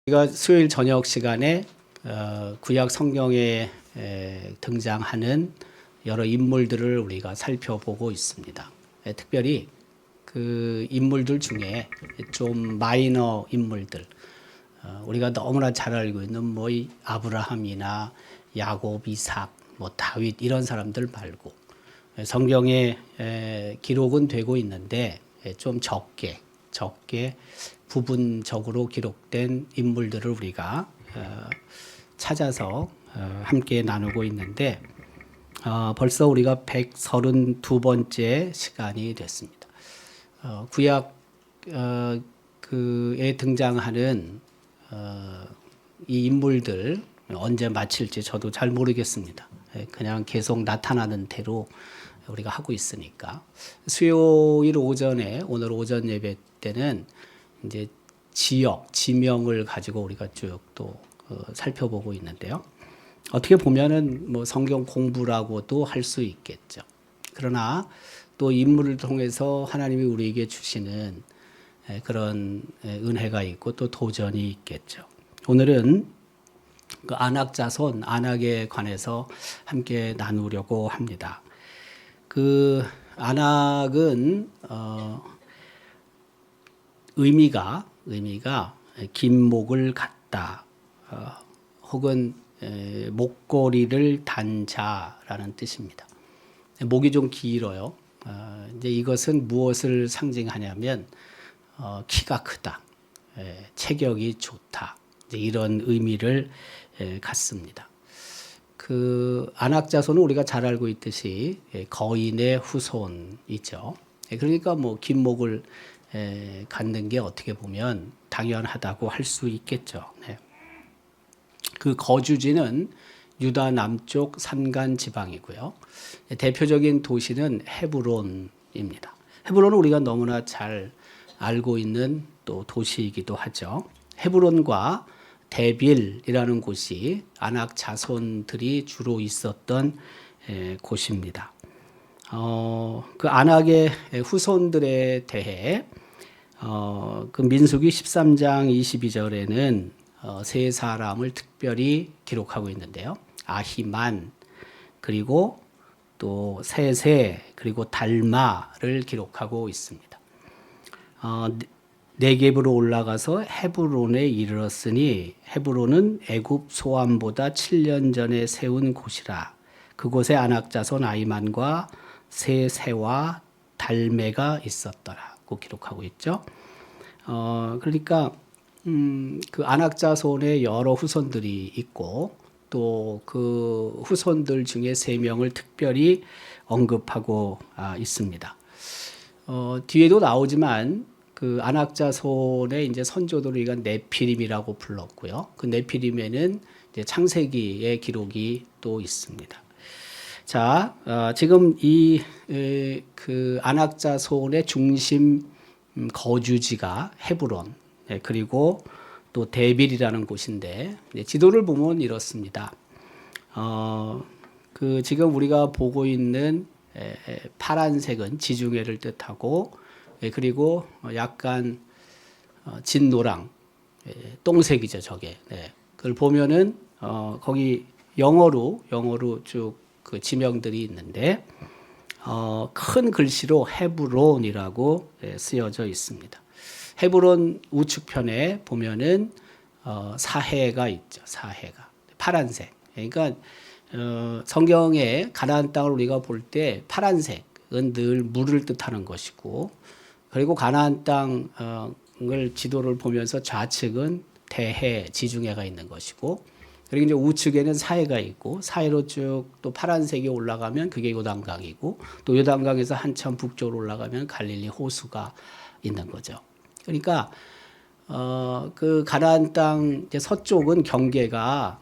우리가 수요일 저녁 시간에 구약 성경에 등장하는 여러 인물들을 우리가 살펴보고 있습니다. 특별히 그 인물들 중에 좀 마이너 인물들, 우리가 너무나 잘 알고 있는 뭐 아브라함이나 야곱, 이삭, 뭐 다윗 이런 사람들 말고 성경에 기록은 되고 있는데 좀 적게 부분적으로 기록된 인물들을 우리가 찾아서 함께 나누고 있는데 벌써 우리가 132번째 시간이 됐습니다. 구약에 등장하는 이 인물들 언제 마칠지 저도 잘 모르겠습니다. 그냥 계속 나타나는 대로 우리가 하고 있으니까 수요일 오전에 오늘 오전 예배 때는 이제 지명을 가지고 우리가 쭉 또 살펴보고 있는데요. 어떻게 보면은 뭐 성경 공부라고도 할 수 있겠죠. 그러나 또 인물을 통해서 하나님이 우리에게 주시는 그런 은혜가 있고 또 도전이 있겠죠. 오늘은 그 아낙 자손, 아낙에 관해서 함께 나누려고 합니다. 그 아낙은 의미가 긴 목을 갖다 혹은 목걸이를 단 자라는 뜻입니다. 목이 좀 길어요. 이제 이것은 무엇을 상징하냐면 키가 크다, 체격이 좋다, 이제 이런 의미를 갖습니다. 그 아낙 자손은 우리가 잘 알고 있듯이 거인의 후손이죠. 그러니까 뭐 긴 목을 갖는 게 어떻게 보면 당연하다고 할 수 있겠죠. 네. 그 거주지는 유다 남쪽 산간 지방이고요. 대표적인 도시는 헤브론입니다. 헤브론은 우리가 너무나 잘 알고 있는 또 도시이기도 하죠. 헤브론과 데빌이라는 곳이 아낙 자손들이 주로 있었던 곳입니다. 그 아낙의 후손들에 대해 그 민수기 13장 22절에는 세 사람을 특별히 기록하고 있는데요. 아히만, 그리고 또 세세, 그리고 달마를 기록하고 있습니다. 네겝으로 올라가서 헤브론에 이르렀으니 헤브론은 애굽 소암보다 7년 전에 세운 곳이라. 그곳에 아낙 자손 아히만과 세세와 달메가 있었더라고 기록하고 있죠. 그러니까 그 아낙 자손의 여러 후손들이 있고 또 그 후손들 중에 3명을 특별히 언급하고 있습니다. 뒤에도 나오지만 그 아낙 자손의 이제 선조들을 우리가 네피림이라고 불렀고요. 그 네피림에는 이제 창세기의 기록이 또 있습니다. 자, 지금 그 아낙 자손의 중심 거주지가 헤브론, 그리고 또 데빌이라는 곳인데 지도를 보면 이렇습니다. 그 지금 우리가 보고 있는 파란색은 지중해를 뜻하고, 그리고 약간 진노랑 똥색이죠, 저게. 그걸 보면은 거기 영어로 쭉 그 지명들이 있는데 큰 글씨로 헤브론이라고 쓰여져 있습니다. 헤브론 우측편에 보면은 사해가 있죠. 사해가 파란색. 그러니까 성경의 가나안 땅을 우리가 볼 때 파란색은 늘 물을 뜻하는 것이고, 그리고 가나안 땅을 지도를 보면서 좌측은 대해 지중해가 있는 것이고, 그리고 이제 우측에는 사해가 있고, 사해로 쭉 또 파란색이 올라가면 그게 요단강이고, 또 요단강에서 한참 북쪽으로 올라가면 갈릴리 호수가 있는 거죠. 그러니까 그 가나안 땅 서쪽은 경계가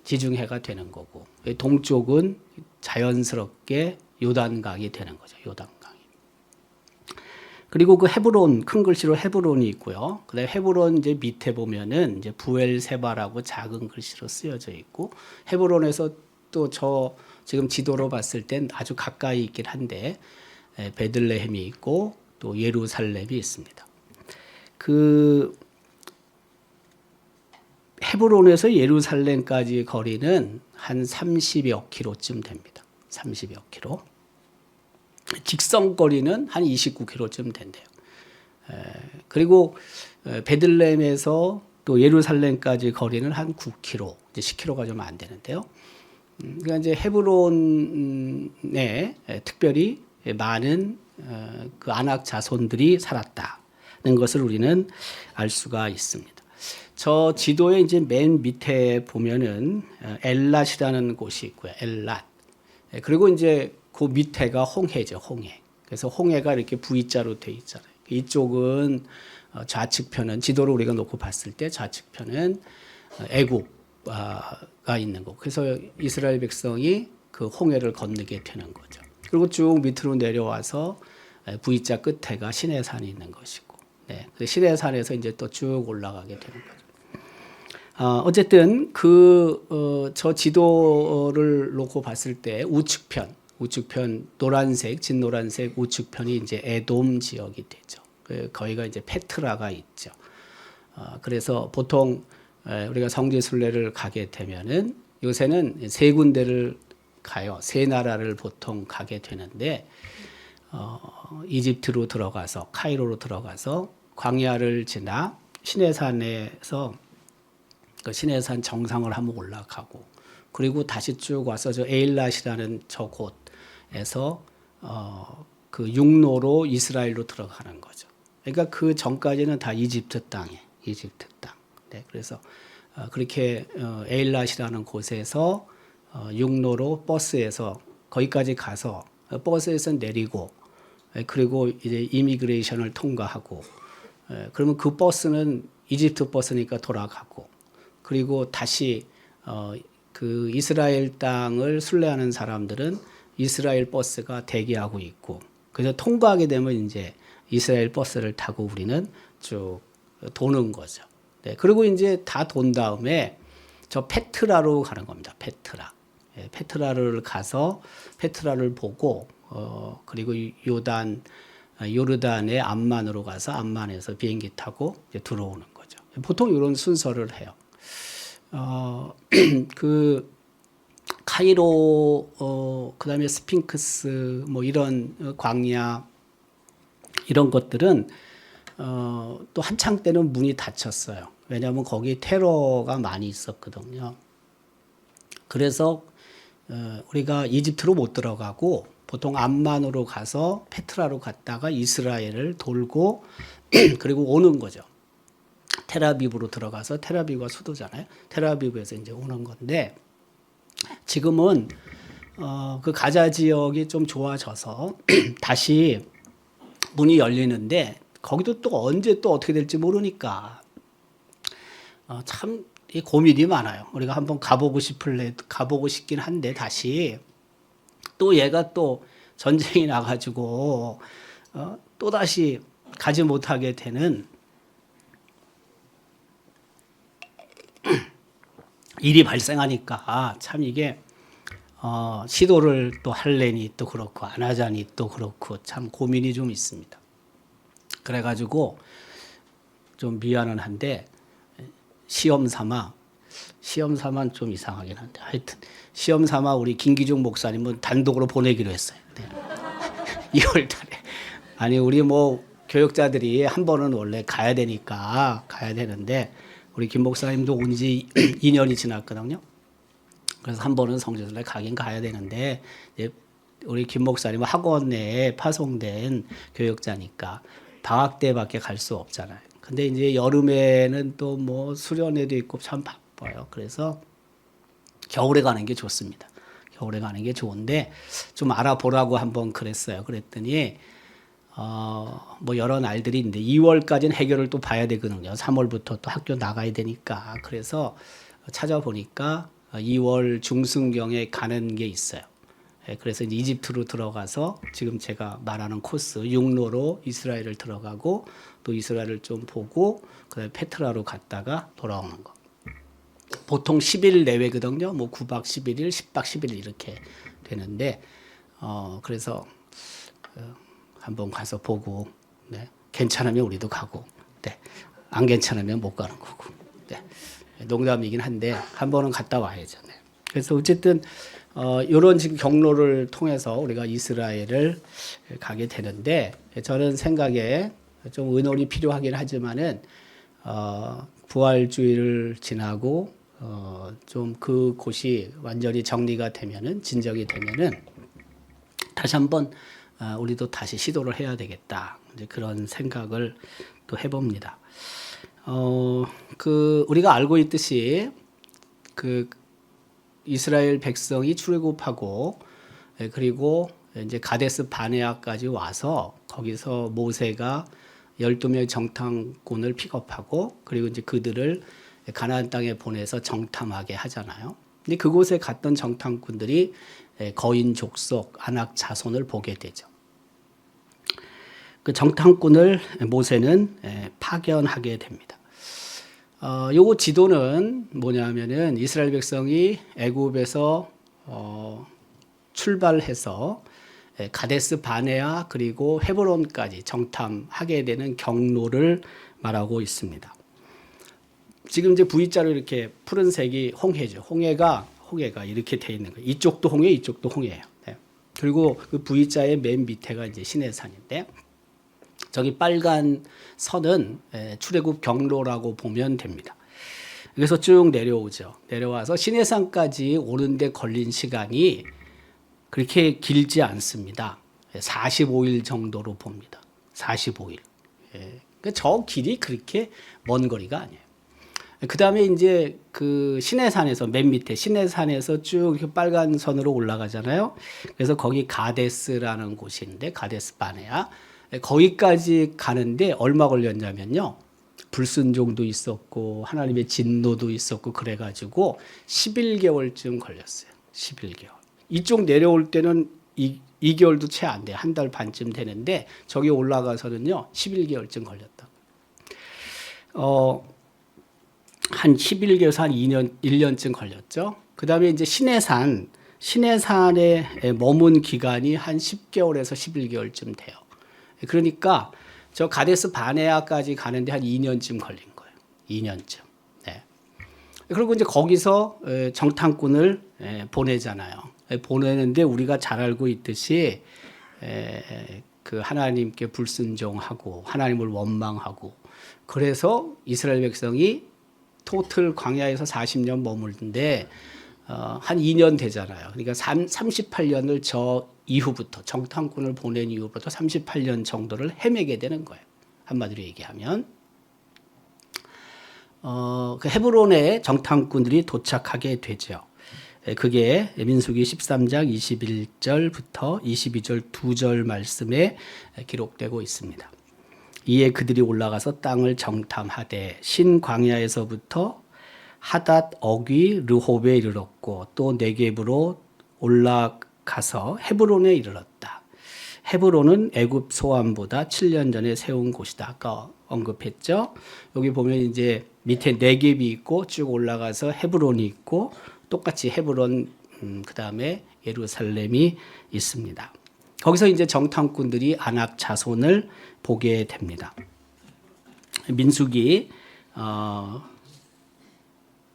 지중해가 되는 거고, 동쪽은 자연스럽게 요단강이 되는 거죠. 요단강이. 그리고 그 헤브론, 큰 글씨로 헤브론이 있고요. 그다음에 헤브론 이제 밑에 보면은 이제 부엘세바라고 작은 글씨로 쓰여져 있고, 헤브론에서 또 저 지금 지도로 봤을 땐 아주 가까이 있긴 한데 베들레헴이 있고 또 예루살렘이 있습니다. 그 헤브론에서 예루살렘까지 거리는 한 30여 킬로쯤 됩니다. 30여 킬로. 직선 거리는 한 29킬로쯤 된대요. 그리고 베들레헴에서 또 예루살렘까지 거리는 한 9킬로, 이제 10킬로가 좀 안 되는데요. 그러니까 이제 헤브론에 특별히 많은 그 아낙 자손들이 살았다는 것을 우리는 알 수가 있습니다. 저 지도의 이제 맨 밑에 보면은 엘랏이라는 곳이 있고요. 엘랏. 그리고 이제 그 밑에가 홍해죠. 홍해. 그래서 홍해가 이렇게 V자로 돼 있잖아요. 이쪽은 좌측편은 지도를 우리가 놓고 봤을 때 좌측편은 애굽가 있는 곳. 그래서 이스라엘 백성이 그 홍해를 건너게 되는 거죠. 그리고 쭉 밑으로 내려와서 V자 끝에가 시내산이 있는 것이고, 네. 시내산에서 이제 또 쭉 올라가게 되는 거죠. 어쨌든 저 지도를 놓고 봤을 때 우측편 노란색, 진노란색 우측편이 이제 에돔 지역이 되죠. 거기가 이제 페트라가 있죠. 그래서 보통 우리가 성지순례를 가게 되면은 요새는 세 군데를 가요. 세 나라를 보통 가게 되는데 이집트로 들어가서 카이로로 들어가서 광야를 지나 시내산에서 그 시내산 정상을 한번 올라가고 그리고 다시 쭉 와서 저 에일랏이라는 저 곳에서 그 육로로 이스라엘로 들어가는 거죠. 그러니까 그 전까지는 다 이집트 땅이에요. 이집트 땅. 네, 그래서 그렇게 에일랏이라는 곳에서 육로로 버스에서 거기까지 가서 버스에서 내리고 그리고 이제 이미그레이션을 통과하고 그러면 그 버스는 이집트 버스니까 돌아가고 그리고 다시 그 이스라엘 땅을 순례하는 사람들은 이스라엘 버스가 대기하고 있고 그래서 통과하게 되면 이제 이스라엘 버스를 타고 우리는 쭉 도는 거죠. 네, 그리고 이제 다 돈 다음에 저 페트라로 가는 겁니다. 페트라. 예, 페트라를 가서 페트라를 보고 그리고 요르단의 암만으로 가서 암만에서 비행기 타고 이제 들어오는 거죠. 보통 이런 순서를 해요. 그 카이로 그다음에 스핑크스 뭐 이런 광야 이런 것들은 또 한창 때는 문이 닫혔어요. 왜냐하면 거기 테러가 많이 있었거든요. 그래서 우리가 이집트로 못 들어가고 보통 암만으로 가서 페트라로 갔다가 이스라엘을 돌고 그리고 오는 거죠. 텔아비브로 들어가서 텔아비브가 수도잖아요. 텔아비브에서 이제 오는 건데 지금은 그 가자 지역이 좀 좋아져서 다시 문이 열리는데 거기도 또 언제 또 어떻게 될지 모르니까 참 고민이 많아요. 우리가 한번 가보고 싶긴 한데 다시 또 얘가 또 전쟁이 나가지고 또 다시 가지 못하게 되는 일이 발생하니까 참 이게 시도를 또 할래니 또 그렇고 안 하자니 또 그렇고 참 고민이 좀 있습니다. 그래가지고 좀 미안은 한데 시험 삼아 좀 이상하긴 한데 하여튼 시험 삼아 우리 김기중 목사님은 단독으로 보내기로 했어요. 네. 2월 달에 아니 우리 뭐 교역자들이 한 번은 원래 가야 되니까 가야 되는데 우리 김 목사님도 온 지 2년이 지났거든요. 그래서 한 번은 성지순례 가긴 가야 되는데 우리 김 목사님은 학원 내에 파송된 교역자니까 방학 때밖에 갈 수 없잖아요. 근데 이제 여름에는 또 뭐 수련회도 있고 참 바빠요. 그래서 겨울에 가는 게 좋습니다. 겨울에 가는 게 좋은데 좀 알아보라고 한번 그랬어요. 그랬더니 뭐 여러 날들이 있는데 2월까지는 해결을 또 봐야 되거든요. 3월부터 또 학교 나가야 되니까. 그래서 찾아보니까 2월 중순경에 가는 게 있어요. 그래서 이제 이집트로 들어가서 지금 제가 말하는 코스 육로로 이스라엘을 들어가고 또 이스라엘을 좀 보고 그다음에 페트라로 갔다가 돌아오는 거. 보통 10일 내외거든요. 뭐 9박 11일, 10박 11일 이렇게 되는데 그래서 한번 가서 보고 네. 괜찮으면 우리도 가고 네. 안 괜찮으면 못 가는 거고 네. 농담이긴 한데 한 번은 갔다 와야죠. 네. 그래서 어쨌든 이런 지금 경로를 통해서 우리가 이스라엘을 가게 되는데 저는 생각에 좀 의논이 필요하긴 하지만은 부활주의를 지나고 좀 그 곳이 완전히 정리가 되면은 진정이 되면은 다시 한번 우리도 다시 시도를 해야 되겠다. 이제 그런 생각을 또 해봅니다. 우리가 알고 있듯이 그 이스라엘 백성이 출애굽하고 그리고 이제 가데스 바네아까지 와서 거기서 모세가 12명의 정탐꾼을 픽업하고 그리고 이제 그들을 가나안 땅에 보내서 정탐하게 하잖아요. 근데 그곳에 갔던 정탐꾼들이 거인 족속 아낙 자손을 보게 되죠. 그 정탐꾼을 모세는 파견하게 됩니다. 요거 지도는 뭐냐면은 이스라엘 백성이 애굽에서 출발해서 가데스 바네아 그리고 헤브론까지 정탐하게 되는 경로를 말하고 있습니다. 지금 이제 V자로 이렇게 푸른색이 홍해죠. 홍해가 이렇게 돼 있는 거예요. 이쪽도 홍해, 이쪽도 홍해예요. 네. 그리고 그 V자의 맨 밑에가 이제 시내산인데 저기 빨간 선은 출애굽 경로라고 보면 됩니다. 그래서 쭉 내려오죠. 내려와서 시내산까지 오는데 걸린 시간이 그렇게 길지 않습니다. 45일 정도로 봅니다. 45일. 그러니까 저 길이 그렇게 먼 거리가 아니에요. 그 다음에 이제 그 시내산에서 맨 밑에 시내산에서 쭉 이렇게 빨간 선으로 올라가잖아요. 그래서 거기 가데스라는 곳인데 가데스 바네아 거기까지 가는데 얼마 걸렸냐면요. 불순종도 있었고 하나님의 진노도 있었고 그래가지고 11개월쯤 걸렸어요. 11개월. 이쪽 내려올 때는 2개월도 채 안 돼요. 한 달 반쯤 되는데 저기 올라가서는요. 11개월쯤 걸렸다. 한 11개월에서 한 1년쯤 걸렸죠. 그 다음에 이제 시내산에 머문 기간이 한 10개월에서 11개월쯤 돼요. 그러니까 저 가데스 바네아까지 가는데 한 2년쯤 걸린 거예요. 2년쯤. 네. 그리고 이제 거기서 정탐꾼을 보내잖아요. 보내는데 우리가 잘 알고 있듯이 그 하나님께 불순종하고 하나님을 원망하고 그래서 이스라엘 백성이 토틀 광야에서 40년 머물는데 한 2년 되잖아요. 그러니까 38년을 저 이후부터 정탐꾼을 보낸 이후부터 38년 정도를 헤매게 되는 거예요. 한마디로 얘기하면 그 헤브론에 정탐꾼들이 도착하게 되죠. 그게 민수기 13장 21절부터 22절 2절 말씀에 기록되고 있습니다. 이에 그들이 올라가서 땅을 정탐하되 신광야에서부터 하닷 어귀 르홉에 이르렀고 또 네겝으로 올라가서 헤브론에 이르렀다. 헤브론은 애굽 소암보다 7년 전에 세운 곳이다. 아까 언급했죠. 여기 보면 이제 밑에 네겝이 있고 쭉 올라가서 헤브론이 있고 똑같이 헤브론 그다음에 예루살렘이 있습니다. 거기서 이제 정탐꾼들이 아낙 자손을 보게 됩니다. 민수기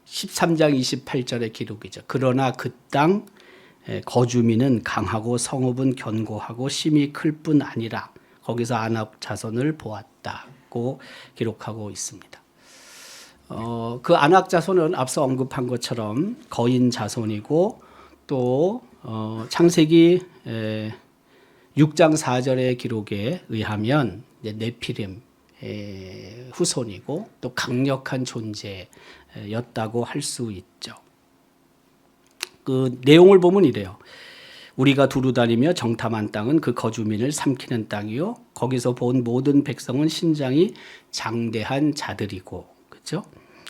13장 28절의 기록이죠. 그러나 그 땅 거주민은 강하고 성읍은 견고하고 심이 클 뿐 아니라 거기서 아낙 자손을 보았다고 기록하고 있습니다. 그 아낙 자손은 앞서 언급한 것처럼 거인 자손이고 또 창세기 6장 4절의 기록에 의하면 네피림 후손이고 또 강력한 존재였다고 할 수 있죠. 그 내용을 보면 이래요. 우리가 두루 다니며 정탐한 땅은 그 거주민을 삼키는 땅이요 거기서 본 모든 백성은 신장이 장대한 자들이고 그렇죠?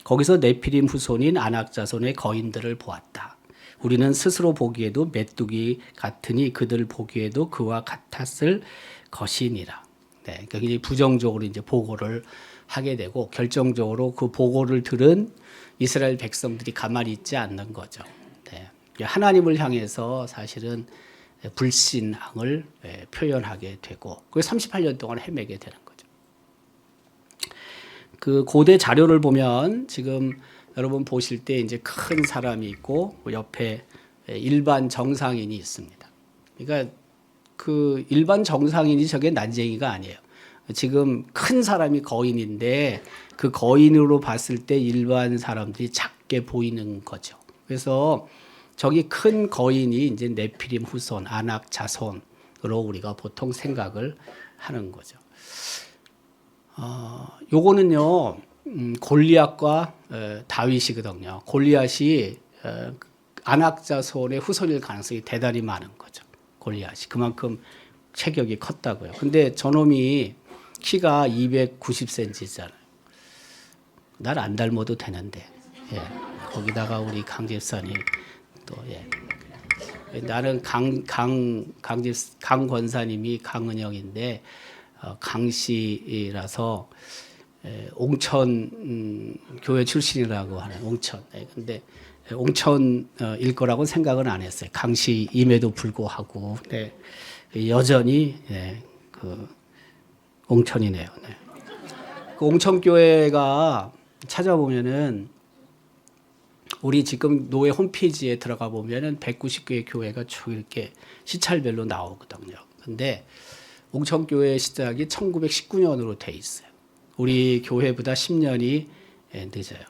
거기서 네피림 후손인 아낙 자손의 거인들을 보았다. 우리는 스스로 보기에도 메뚜기 같으니 그들 보기에도 그와 같았을 것이니라. 네, 그러니까 부정적으로 이제 보고를 하게 되고 결정적으로 그 보고를 들은 이스라엘 백성들이 가만히 있지 않는 거죠. 네, 하나님을 향해서 사실은 불신앙을 표현하게 되고 그 38년 동안 헤매게 되는 거죠. 그 고대 자료를 보면 지금 여러분 보실 때 이제 큰 사람이 있고 옆에 일반 정상인이 있습니다. 그러니까 그 일반 정상인이 저게 난쟁이가 아니에요. 지금 큰 사람이 거인인데 그 거인으로 봤을 때 일반 사람들이 작게 보이는 거죠. 그래서 저기 큰 거인이 이제 네피림 후손, 아낙 자손으로 우리가 보통 생각을 하는 거죠. 요거는요, 골리앗과 다윗이거든요. 골리앗이 아낙 자손의 후손일 가능성이 대단히 많은 거죠. 골리앗이 그만큼 체격이 컸다고요. 근데 저놈이 키가 290cm잖아요. 날 안 닮아도 되는데, 예. 거기다가 우리 강 집사님 또, 예. 나는 강 권사님이 강은영인데 강씨라서 옹천 교회 출신이라고 하는 옹천. 근데 옹천일 거라고 생각은 안 했어요. 강씨임에도 불구하고 네. 여전히 네. 그 옹천이네요. 네. 그 옹천교회가 찾아보면은 우리 지금 노회 홈페이지에 들어가 보면은 190개의 교회가 쭉 이렇게 시찰별로 나오거든요. 근데 옹천교회 시작이 1919년으로 돼 있어요. 우리 교회보다 10년이 늦어요.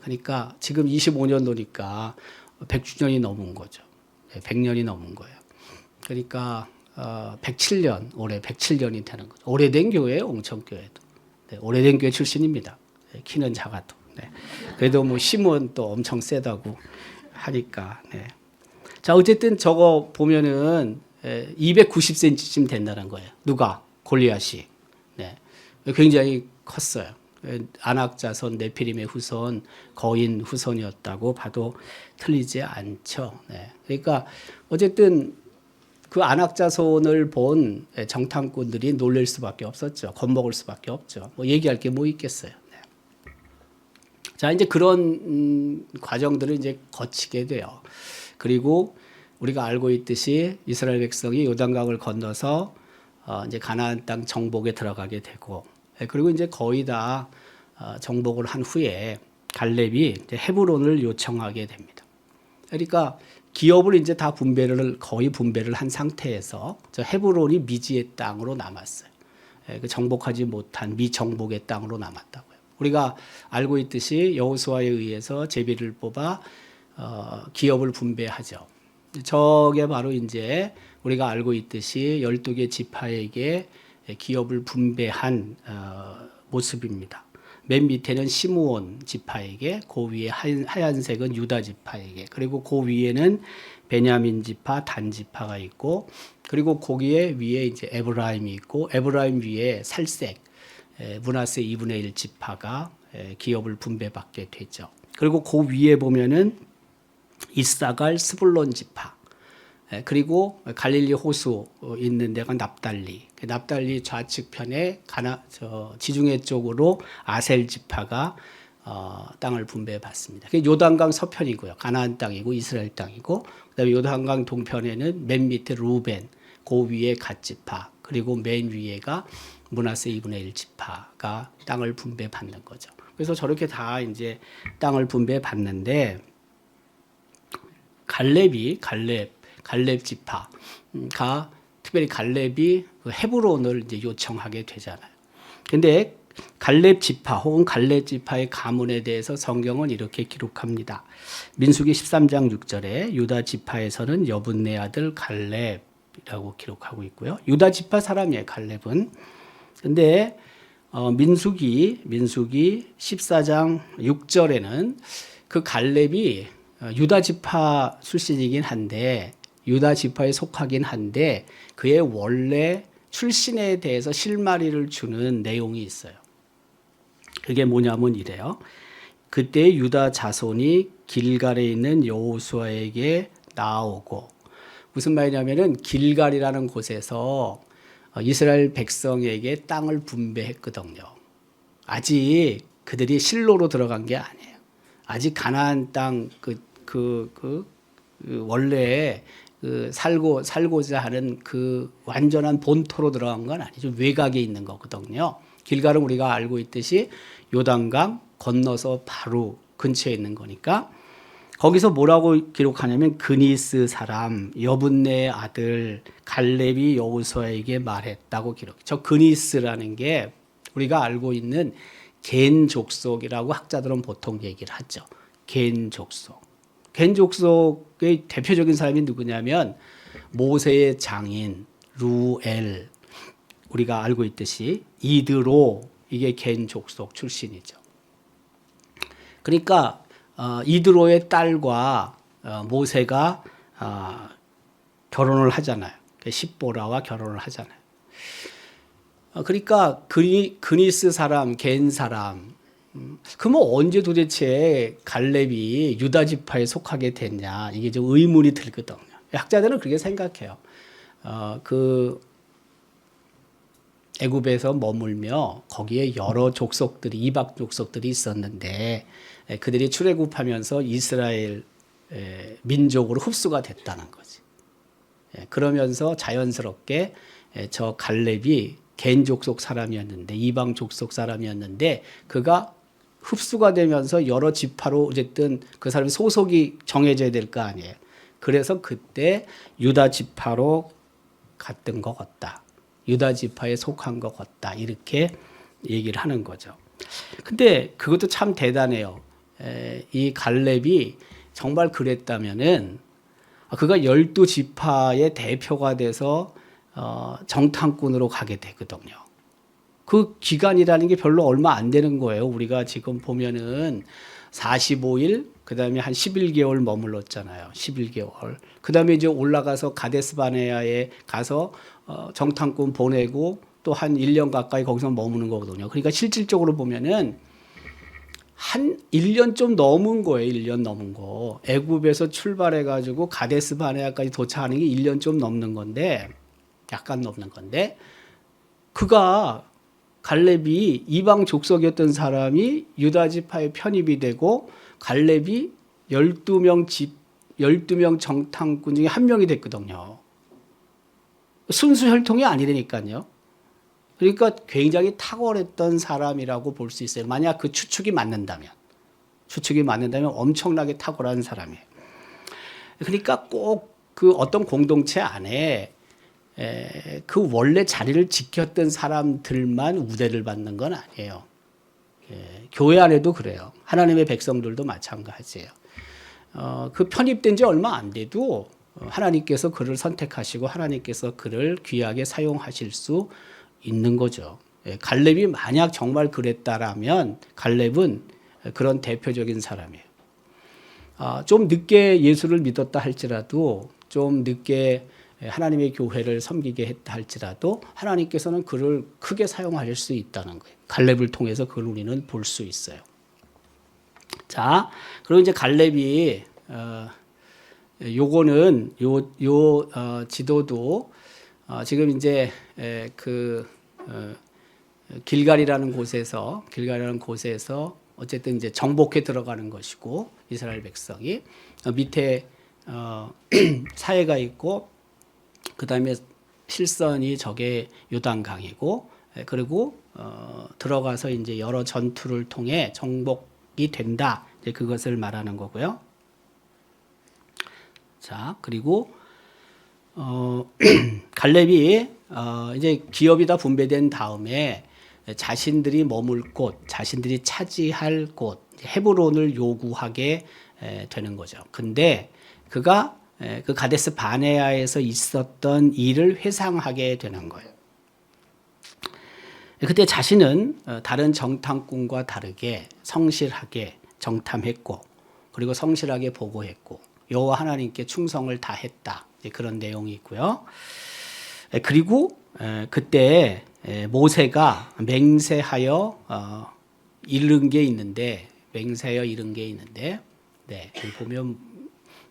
그러니까 지금 25년도니까 100주년이 넘은 거죠. 100년이 넘은 거예요. 그러니까 107년, 올해 107년이 되는 거죠. 오래된 교회예요, 옹천교회도. 네, 오래된 교회 출신입니다. 네, 키는 작아도. 네. 그래도 뭐 힘은 또 엄청 세다고 하니까. 네. 자, 어쨌든 저거 보면은 290cm쯤 된다는 거예요. 누가? 골리앗이. 네. 굉장히 컸어요. 아낙 자손 네피림의 후손, 거인 후손이었다고 봐도 틀리지 않죠. 네. 그러니까 어쨌든 그 아낙 자손을 본 정탐꾼들이 놀랄 수밖에 없었죠. 겁먹을 수밖에 없죠. 뭐 얘기할 게 뭐 있겠어요. 네. 자, 이제 그런 과정들을 이제 거치게 돼요. 그리고 우리가 알고 있듯이 이스라엘 백성이 요단강을 건너서 이제 가나안 땅 정복에 들어가게 되고, 그리고 이제 거의 다 정복을 한 후에 갈렙이 이제 헤브론을 요청하게 됩니다. 그러니까 기업을 이제 다 거의 분배를 한 상태에서 저 헤브론이 미지의 땅으로 남았어요. 그 정복하지 못한 미정복의 땅으로 남았다고요. 우리가 알고 있듯이 여호수아에 의해서 제비를 뽑아 기업을 분배하죠. 저게 바로 이제 우리가 알고 있듯이 12개 지파에게 기업을 분배한 모습입니다. 맨 밑에는 시므온 지파에게, 그 위에 하얀색은 유다 지파에게, 그리고 그 위에는 베냐민 지파, 단 지파가 있고, 그리고 거기에 위에 이제 에브라임이 있고, 에브라임 위에 살색 므낫세 2분의 1 지파가 기업을 분배받게 되죠. 그리고 그 위에 보면은 이사갈 스불론 지파, 그리고 갈릴리 호수 있는 데가 납달리. 납달리 좌측편에 지중해 쪽으로 아셀 지파가 땅을 분배받습니다. 그게 요단강 서편이고요. 가나안 땅이고 이스라엘 땅이고, 그다음에 요단강 동편에는 맨 밑에 루벤, 그 위에 갓 지파, 그리고 맨 위에가 므낫세 2분의 1 지파가 땅을 분배받는 거죠. 그래서 저렇게 다 이제 땅을 분배받는데 갈렙 지파가 특별히 갈렙이 그 헤브론을 이제 요청하게 되잖아요. 근데 갈렙 지파 혹은 갈렙 지파의 가문에 대해서 성경은 이렇게 기록합니다. 민수기 13장 6절에 유다 지파에서는 여분네 아들 갈렙이라고 기록하고 있고요. 유다 지파 사람이에요, 갈렙은. 근데 민수기 14장 6절에는 그 갈렙이 유다 지파 출신이긴 한데, 유다 지파에 속하긴 한데 그의 원래 출신에 대해서 실마리를 주는 내용이 있어요. 그게 뭐냐면 이래요. 그때 유다 자손이 길갈에 있는 여호수아에게 나오고, 무슨 말이냐면은 길갈이라는 곳에서 이스라엘 백성에게 땅을 분배했거든요. 아직 그들이 실로로 들어간 게 아니에요. 아직 가나안 땅 원래 살고자 하는 그 완전한 본토로 들어간 건 아니죠. 외곽에 있는 거거든요. 길갈은 우리가 알고 있듯이 요단강 건너서 바로 근처에 있는 거니까 거기서 뭐라고 기록하냐면 그니스 사람 여분네의 아들 갈렙이 여호수아에게 말했다고 기록. 저 그니스라는 게 우리가 알고 있는 겐 족속이라고 학자들은 보통 얘기를 하죠. 겐 족속. 겐 족속의 대표적인 사람이 누구냐면 모세의 장인 루엘, 우리가 알고 있듯이 이드로, 이게 겐 족속 출신이죠. 그러니까 이드로의 딸과 모세가 결혼을 하잖아요. 십보라와 결혼을 하잖아요. 그러니까 그니스 사람, 겐 사람, 그러면 언제 도대체 갈렙이 유다 지파에 속하게 됐냐, 이게 좀 의문이 들거든요. 학자들은 그렇게 생각해요. 그 애굽에서 머물며 거기에 여러 족속들이, 이방 족속들이 있었는데 그들이 출애굽하면서 이스라엘 민족으로 흡수가 됐다는 거지. 그러면서 자연스럽게 저 갈렙이 겐 족속 사람이었는데, 이방 족속 사람이었는데 그가 흡수가 되면서 여러 지파로 어쨌든 그 사람의 소속이 정해져야 될 거 아니에요. 그래서 그때 유다 지파로 갔던 것 같다. 유다 지파에 속한 것 같다. 이렇게 얘기를 하는 거죠. 근데 그것도 참 대단해요. 이 갈렙이 정말 그랬다면은 그가 12지파의 대표가 돼서 정탐꾼으로 가게 되거든요. 그 기간이라는 게 별로 얼마 안 되는 거예요. 우리가 지금 보면은 45일, 그 다음에 한 11개월 머물렀잖아요. 11개월. 그 다음에 이제 올라가서 가데스 바네아에 가서 정탐꾼 보내고 또 한 1년 가까이 거기서 머무는 거거든요. 그러니까 실질적으로 보면은 한 1년 좀 넘은 거예요. 1년 넘은 거. 애굽에서 출발해가지고 가데스 바네아까지 도착하는 게 1년 좀 넘는 건데, 약간 넘는 건데, 그가 갈렙이 이방 족속이었던 사람이 유다 지파에 편입이 되고 갈렙이 12명 정탐꾼 중에 한 명이 됐거든요. 순수 혈통이 아니라니까요. 그러니까 굉장히 탁월했던 사람이라고 볼 수 있어요. 만약 그 추측이 맞는다면 엄청나게 탁월한 사람이에요. 그러니까 꼭 그 어떤 공동체 안에 그 원래 자리를 지켰던 사람들만 우대를 받는 건 아니에요. 교회 안에도 그래요. 하나님의 백성들도 마찬가지예요. 그 편입된 지 얼마 안 돼도 하나님께서 그를 선택하시고 하나님께서 그를 귀하게 사용하실 수 있는 거죠. 갈렙이 만약 정말 그랬다라면 갈렙은 그런 대표적인 사람이에요. 좀 늦게 예수를 믿었다 할지라도, 좀 늦게 하나님의 교회를 섬기게 했다 할지라도 하나님께서는 그를 크게 사용하실 수 있다는 거예요. 갈렙을 통해서 그걸 우리는 볼 수 있어요. 자, 그리고 이제 갈렙이 요거는 지도도 지금 이제 길갈이라는 곳에서 어쨌든 이제 정복해 들어가는 것이고, 이스라엘 백성이 밑에 사해가 있고, 그 다음에 실선이 저게 요단강이고, 그리고 들어가서 이제 여러 전투를 통해 정복이 된다. 이제 그것을 말하는 거고요. 자, 그리고 갈렙이 이제 기업이 다 분배된 다음에 자신들이 머물 곳, 자신들이 차지할 곳, 헤브론을 요구하게 되는 거죠. 근데 그가 그 가데스 바네아에서 있었던 일을 회상하게 되는 거예요. 그때 자신은 다른 정탐꾼과 다르게 성실하게 정탐했고, 그리고 성실하게 보고했고, 여호와 하나님께 충성을 다했다. 그런 내용이 있고요. 그리고 그때 모세가 맹세하여 이른 게 있는데, 네, 보면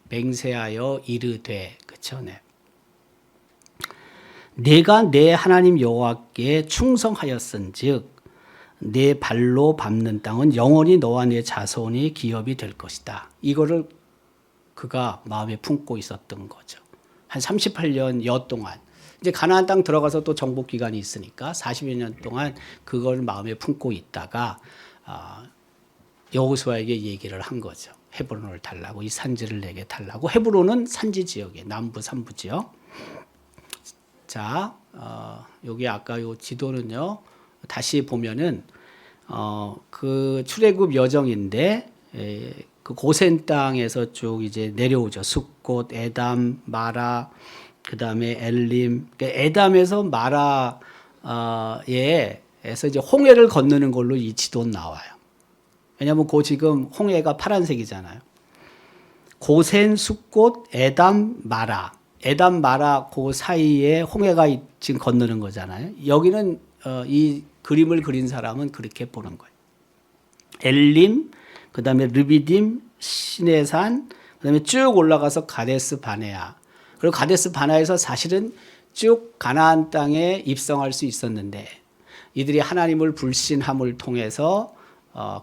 맹세하여 이르되, 그렇죠? 네. 내가 내 하나님 여호와께 충성하였은즉 내 발로 밟는 땅은 영원히 너와 내 자손이 기업이 될 것이다. 이거를 그가 마음에 품고 있었던 거죠. 한 38년여 동안. 이제 가나안 땅 들어가서 또 정복 기간이 있으니까 40여 년 동안 그걸 마음에 품고 있다가 여호수아에게 얘기를 한 거죠. 헤브론을 달라고, 이 산지를 내게 달라고. 헤브론은 산지 지역이에요. 남부 산부 지역. 자, 여기 아까 요 지도는요. 다시 보면은 그 출애굽 여정인데 그 고센 땅에서 쭉 이제 내려오죠. 숫곳, 에담, 마라, 그다음에 엘림. 그러니까 에담에서 마라에서 이제 홍해를 건너는 걸로 이 지도는 나와요. 왜냐하면 그 지금 홍해가 파란색이잖아요. 고센, 숫곳, 에담, 마라. 에담, 마라 그 사이에 홍해가 지금 건너는 거잖아요. 여기는 이 그림을 그린 사람은 그렇게 보는 거예요. 엘림, 그다음에 르비딤, 시내산, 그다음에 쭉 올라가서 가데스 바네아. 그리고 가데스 바네아에서 사실은 쭉 가나안 땅에 입성할 수 있었는데 이들이 하나님을 불신함을 통해서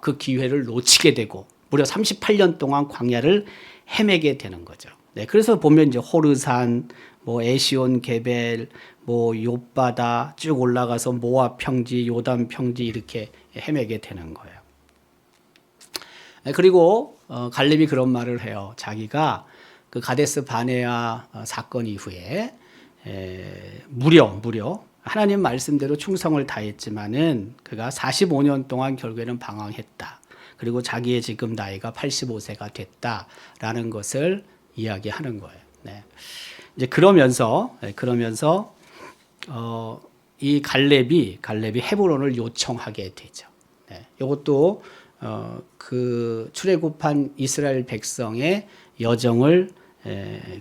그 기회를 놓치게 되고 무려 38년 동안 광야를 헤매게 되는 거죠. 네, 그래서 보면 이제 호르산, 뭐 에시온 게벨, 뭐 욥바다 쭉 올라가서 모압 평지, 요단 평지 이렇게 헤매게 되는 거예요. 네, 그리고 갈렙이 그런 말을 해요. 자기가 그 가데스 바네아 사건 이후에 무려 하나님 말씀대로 충성을 다했지만은 그가 45년 동안 결국에는 방황했다. 그리고 자기의 지금 나이가 85세가 됐다라는 것을 이야기하는 거예요. 네. 이제 그러면서 이 갈렙이 헤브론을 요청하게 되죠. 네. 이것도 그 출애굽한 이스라엘 백성의 여정을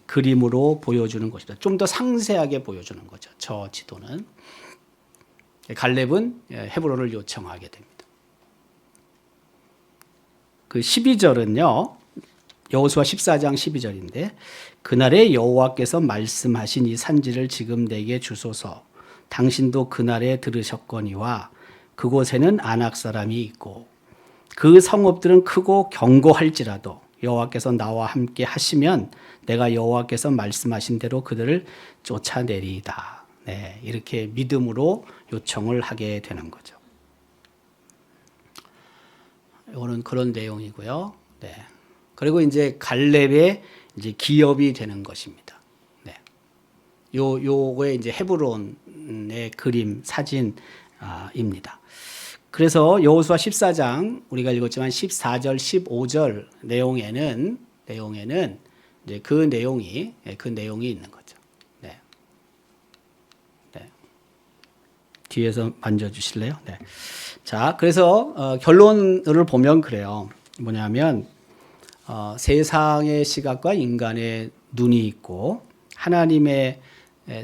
그림으로 보여주는 것이다. 좀 더 상세하게 보여주는 거죠. 저 지도는. 갈렙은 헤브론을 요청하게 됩니다. 그 12절은요. 여호수아 14장 12절인데 그날에 여호와께서 말씀하신 이 산지를 지금 내게 주소서. 당신도 그날에 들으셨거니와 그곳에는 아낙 사람이 있고 그 성읍들은 크고 견고할지라도 여호와께서 나와 함께 하시면 내가 여호와께서 말씀하신 대로 그들을 쫓아내리이다. 네, 이렇게 믿음으로 요청을 하게 되는 거죠. 이거는 그런 내용이고요. 네. 그리고 이제 갈렙의 이제 기업이 되는 것입니다. 네. 요거에 이제 헤브론의 그림 사진입니다. 그래서 여호수아 14장 우리가 읽었지만 14절, 15절 내용에는 이제 그 내용이 있는 거죠. 네. 네. 뒤에서 만져 주실래요? 네. 자, 그래서 결론을 보면 그래요. 뭐냐면 세상의 시각과 인간의 눈이 있고 하나님의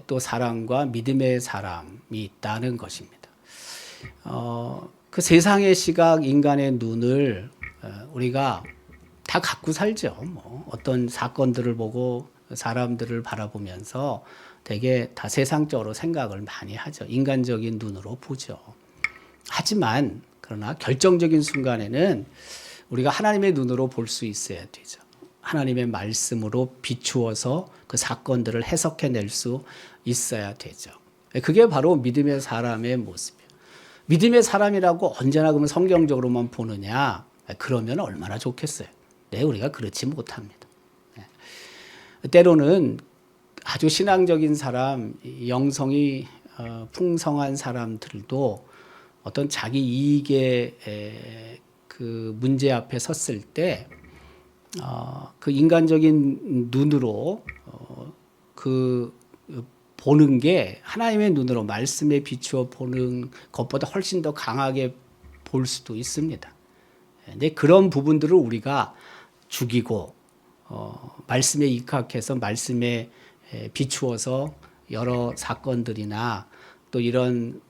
또 사랑과 믿음의 사람이 있다는 것입니다. 그 세상의 시각, 인간의 눈을 우리가 다 갖고 살죠. 뭐 어떤 사건들을 보고 사람들을 바라보면서 되게 다 세상적으로 생각을 많이 하죠. 인간적인 눈으로 보죠. 하지만 그러나 결정적인 순간에는 우리가 하나님의 눈으로 볼 수 있어야 되죠. 하나님의 말씀으로 비추어서 그 사건들을 해석해낼 수 있어야 되죠. 그게 바로 믿음의 사람의 모습이에요. 믿음의 사람이라고 언제나 그러면 성경적으로만 보느냐? 그러면 얼마나 좋겠어요. 네, 우리가 그렇지 못합니다. 때로는 아주 신앙적인 사람, 영성이 풍성한 사람들도 어떤 자기 이익의 그 문제 앞에 섰을 때 그 인간적인 눈으로 그 보는 게 하나님의 눈으로 말씀에 비추어 보는 것보다 훨씬 더 강하게 볼 수도 있습니다. 근데 그런 부분들을 우리가 죽이고 말씀에 입각해서 말씀에 비추어서 여러 사건들이나 또 이런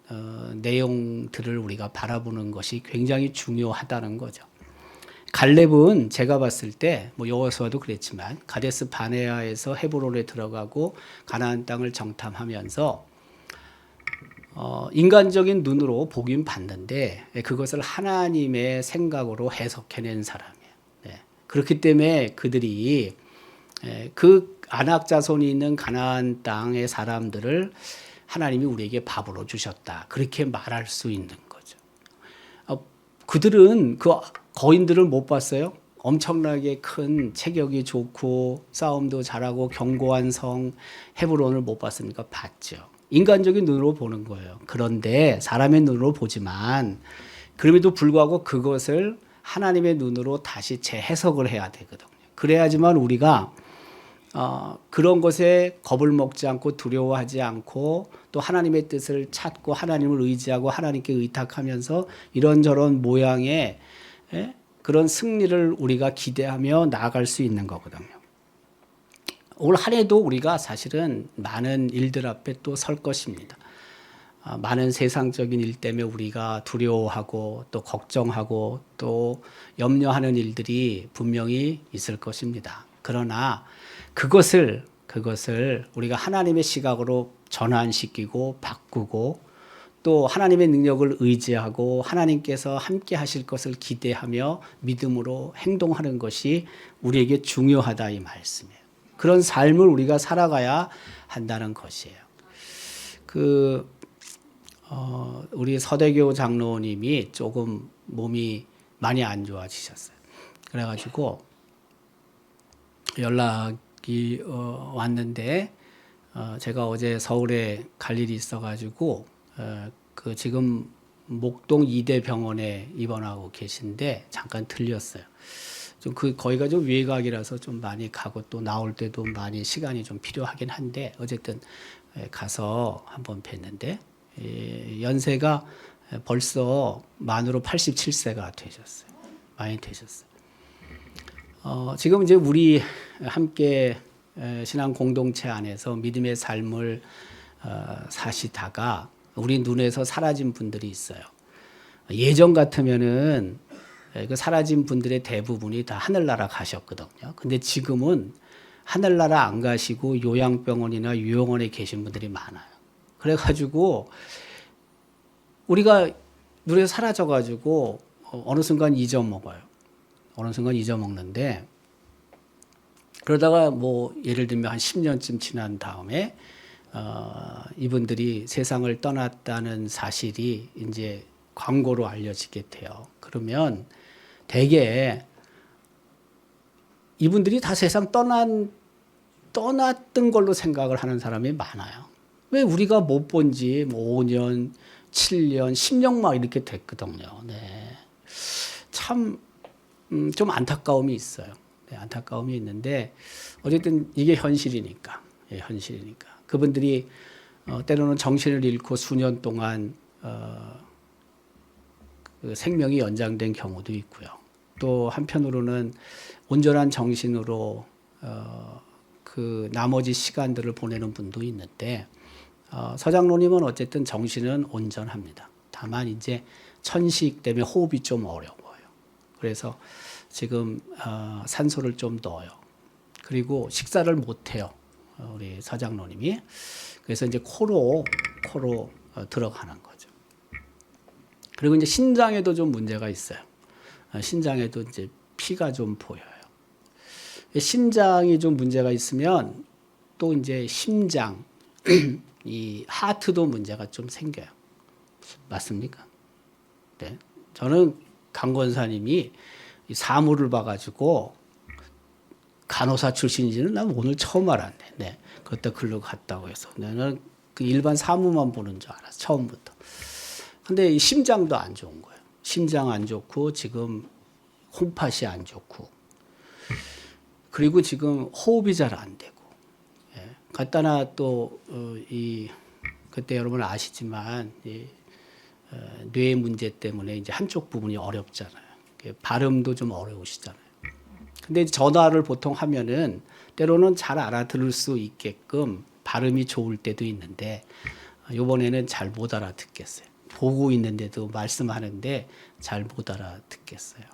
내용들을 우리가 바라보는 것이 굉장히 중요하다는 거죠. 갈렙은 제가 봤을 때 뭐 여호수아도 그랬지만 가데스 바네아에서 헤브론에 들어가고 가나안 땅을 정탐하면서 인간적인 눈으로 보긴 봤는데 그것을 하나님의 생각으로 해석해낸 사람이에요. 네. 그렇기 때문에 그들이 그 아낙 자손이 있는 가나안 땅의 사람들을 하나님이 우리에게 밥으로 주셨다. 그렇게 말할 수 있는 거죠. 그들은 그 거인들을 못 봤어요? 엄청나게 큰 체격이 좋고 싸움도 잘하고 견고한 성 헤브론을 못 봤습니까? 봤죠. 인간적인 눈으로 보는 거예요. 그런데 사람의 눈으로 보지만 그럼에도 불구하고 그것을 하나님의 눈으로 다시 재해석을 해야 되거든요. 그래야지만 우리가 그런 것에 겁을 먹지 않고 두려워하지 않고 또 하나님의 뜻을 찾고 하나님을 의지하고 하나님께 의탁하면서 이런저런 모양의 그런 승리를 우리가 기대하며 나아갈 수 있는 거거든요. 올 한 해도 우리가 사실은 많은 일들 앞에 또 설 것입니다. 많은 세상적인 일 때문에 우리가 두려워하고 또 걱정하고 또 염려하는 일들이 분명히 있을 것입니다. 그러나 그것을 우리가 하나님의 시각으로 전환시키고 바꾸고 또 하나님의 능력을 의지하고 하나님께서 함께 하실 것을 기대하며 믿음으로 행동하는 것이 우리에게 중요하다 이 말씀이에요. 그런 삶을 우리가 살아가야 한다는 것이에요. 우리 서대교 장로님이 조금 몸이 많이 안 좋아지셨어요. 그래가지고 연락이 왔는데 제가 어제 서울에 갈 일이 있어가지고 지금 목동 이대병원에 입원하고 계신데 잠깐 들렸어요. 좀 거기가 좀 외곽이라서 좀 많이 가고 또 나올 때도 많이 시간이 좀 필요하긴 한데 어쨌든 가서 한번 뵀는데 연세가 벌써 만으로 87세가 되셨어요. 많이 되셨어요. 지금 이제 우리 함께 신앙 공동체 안에서 믿음의 삶을 사시다가 우리 눈에서 사라진 분들이 있어요. 예전 같으면은 그 사라진 분들의 대부분이 다 하늘나라 가셨거든요. 근데 지금은 하늘나라 안 가시고 요양병원이나 요양원에 계신 분들이 많아요. 그래가지고 우리가 눈에서 사라져가지고 어느 순간 잊어먹어요. 어느 순간 잊어먹는데 그러다가 뭐 예를 들면 한 10년쯤 지난 다음에 이분들이 세상을 떠났다는 사실이 이제 광고로 알려지게 돼요. 그러면 대개 이분들이 다 세상 떠났던 걸로 생각을 하는 사람이 많아요. 왜 우리가 못 본 지 뭐 5년, 7년, 10년 막 이렇게 됐거든요. 네. 참, 좀 안타까움이 있어요. 네, 안타까움이 있는데, 어쨌든 이게 현실이니까. 예, 현실이니까. 그분들이, 때로는 정신을 잃고 수년 동안, 그 생명이 연장된 경우도 있고요. 또 한편으로는 온전한 정신으로, 그 나머지 시간들을 보내는 분도 있는데, 서장로님은 어쨌든 정신은 온전합니다. 다만 이제 천식 때문에 호흡이 좀 어려워요. 그래서 지금 산소를 좀 넣어요. 그리고 식사를 못 해요. 우리 서장로님이. 그래서 이제 코로 들어가는 거죠. 그리고 이제 신장에도 좀 문제가 있어요. 신장에도 이제 피가 좀 보여요. 심장이 좀 문제가 있으면 또 이제 심장 이 하트도 문제가 좀 생겨요. 맞습니까? 네. 저는 강 권사님이 사물을 봐가지고 간호사 출신인지는 난 오늘 처음 알았네. 네. 그때 글로 갔다고 해서. 나는 그 일반 사무만 보는 줄 알았어. 처음부터. 근데 이 심장도 안 좋은 거예요. 심장 안 좋고 지금 홍팥이 안 좋고 그리고 지금 호흡이 잘 안 되고 갖다나 또 그때 여러분 아시지만 뇌 문제 때문에 이제 한쪽 부분이 어렵잖아요. 발음도 좀 어려우시잖아요. 근데 전화를 보통 하면은 때로는 잘 알아들을 수 있게끔 발음이 좋을 때도 있는데 이번에는 잘 못 알아듣겠어요. 보고 있는데도 말씀하는데 잘 못 알아듣겠어요.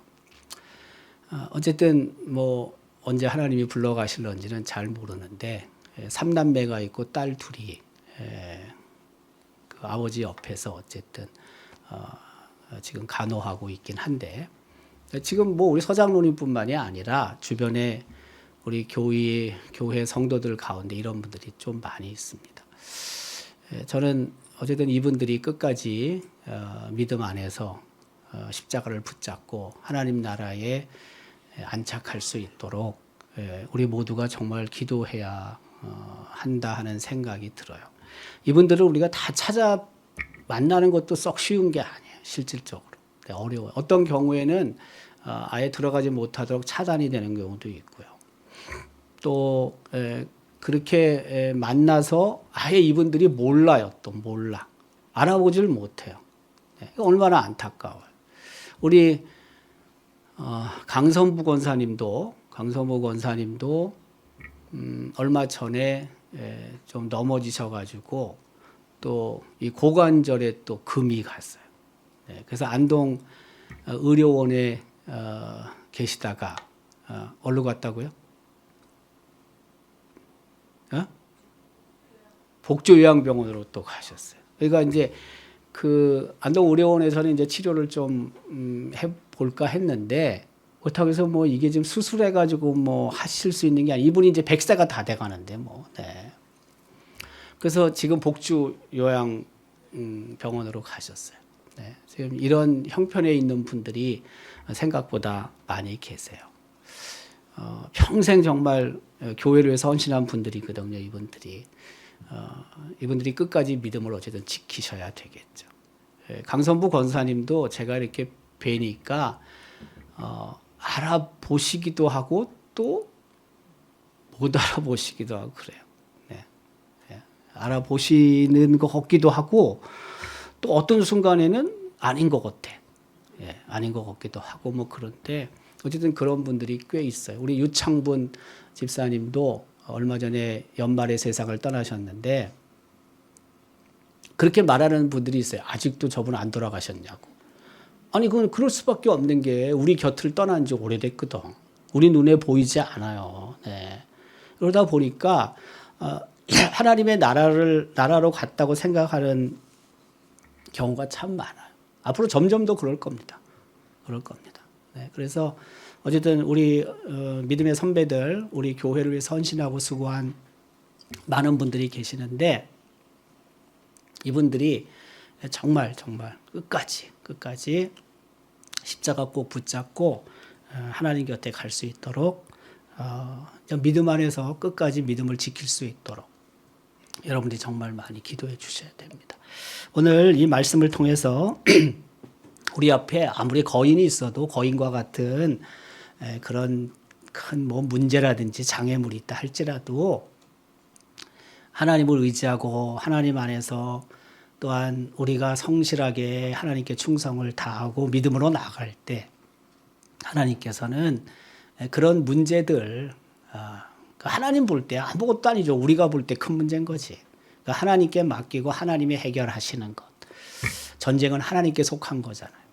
어쨌든 뭐 언제 하나님이 불러가실런지는 잘 모르는데 3남매가 있고 딸 둘이 그 아버지 옆에서 어쨌든 지금 간호하고 있긴 한데 지금 뭐 우리 서장로님뿐만이 아니라 주변에 우리 교회 성도들 가운데 이런 분들이 좀 많이 있습니다. 저는 어쨌든 이분들이 끝까지 믿음 안에서 십자가를 붙잡고 하나님 나라에 안착할 수 있도록 우리 모두가 정말 기도해야 한다 하는 생각이 들어요. 이분들을 우리가 다 찾아 만나는 것도 썩 쉬운 게 아니에요. 실질적으로. 어려워요. 어떤 경우에는 아예 들어가지 못하도록 차단이 되는 경우도 있고요. 또 그렇게 만나서 아예 이분들이 몰라요. 또 몰라. 알아보질 못해요. 얼마나 안타까워요. 우리 강선부 권사님도 얼마 전에 좀 넘어지셔가지고 또 이 고관절에 또 금이 갔어요. 그래서 안동 의료원에 계시다가 어디로 갔다고요? 복주요양병원으로 또 가셨어요. 그러니까 이제 그 안동 의료원에서는 이제 치료를 좀 해볼까 했는데 그렇다고 해서 뭐 이게 지금 수술해가지고 뭐 하실 수 있는 게 아니고 이분이 이제 100세가 다 돼가는데 뭐. 네. 그래서 지금 복주 요양 병원으로 가셨어요. 네. 지금 이런 형편에 있는 분들이 생각보다 많이 계세요. 평생 정말 교회를 위해서 헌신한 분들이거든요. 이분들이 끝까지 믿음을 어쨌든 지키셔야 되겠죠. 강선부 권사님도 제가 이렇게 뵈니까 알아보시기도 하고 또 못 알아보시기도 하고 그래요. 네. 알아보시는 것 같기도 하고 또 어떤 순간에는 아닌 것 같아. 아닌 것 같기도 하고 뭐 그런데 어쨌든 그런 분들이 꽤 있어요. 우리 유창분 집사님도 얼마 전에 연말에 세상을 떠나셨는데 그렇게 말하는 분들이 있어요. 아직도 저분 안 돌아가셨냐고. 아니 그건 그럴 수밖에 없는 게 우리 곁을 떠난 지 오래됐거든. 우리 눈에 보이지 않아요. 네. 그러다 보니까 하나님의 나라로 갔다고 생각하는 경우가 참 많아요. 앞으로 점점 더 그럴 겁니다. 네. 그래서 어쨌든 우리 믿음의 선배들, 우리 교회를 위해 헌신하고 수고한 많은 분들이 계시는데 이분들이 정말 끝까지 십자가 꼭 붙잡고 하나님 곁에 갈 수 있도록 믿음 안에서 끝까지 믿음을 지킬 수 있도록 여러분들이 정말 많이 기도해 주셔야 됩니다. 오늘 이 말씀을 통해서 우리 앞에 아무리 거인이 있어도 거인과 같은 그런 큰 뭐 문제라든지 장애물이 있다 할지라도 하나님을 의지하고 하나님 안에서 또한 우리가 성실하게 하나님께 충성을 다하고 믿음으로 나아갈 때 하나님께서는 그런 문제들 하나님 볼 때 아무것도 아니죠. 우리가 볼 때 큰 문제인 거지. 하나님께 맡기고 하나님이 해결하시는 것. 전쟁은 하나님께 속한 거잖아요.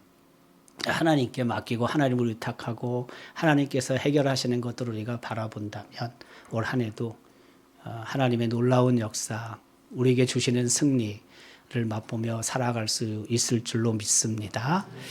하나님께 맡기고 하나님을 의탁하고 하나님께서 해결하시는 것들을 우리가 바라본다면 올 한 해도 하나님의 놀라운 역사, 우리에게 주시는 승리를 맛보며 살아갈 수 있을 줄로 믿습니다.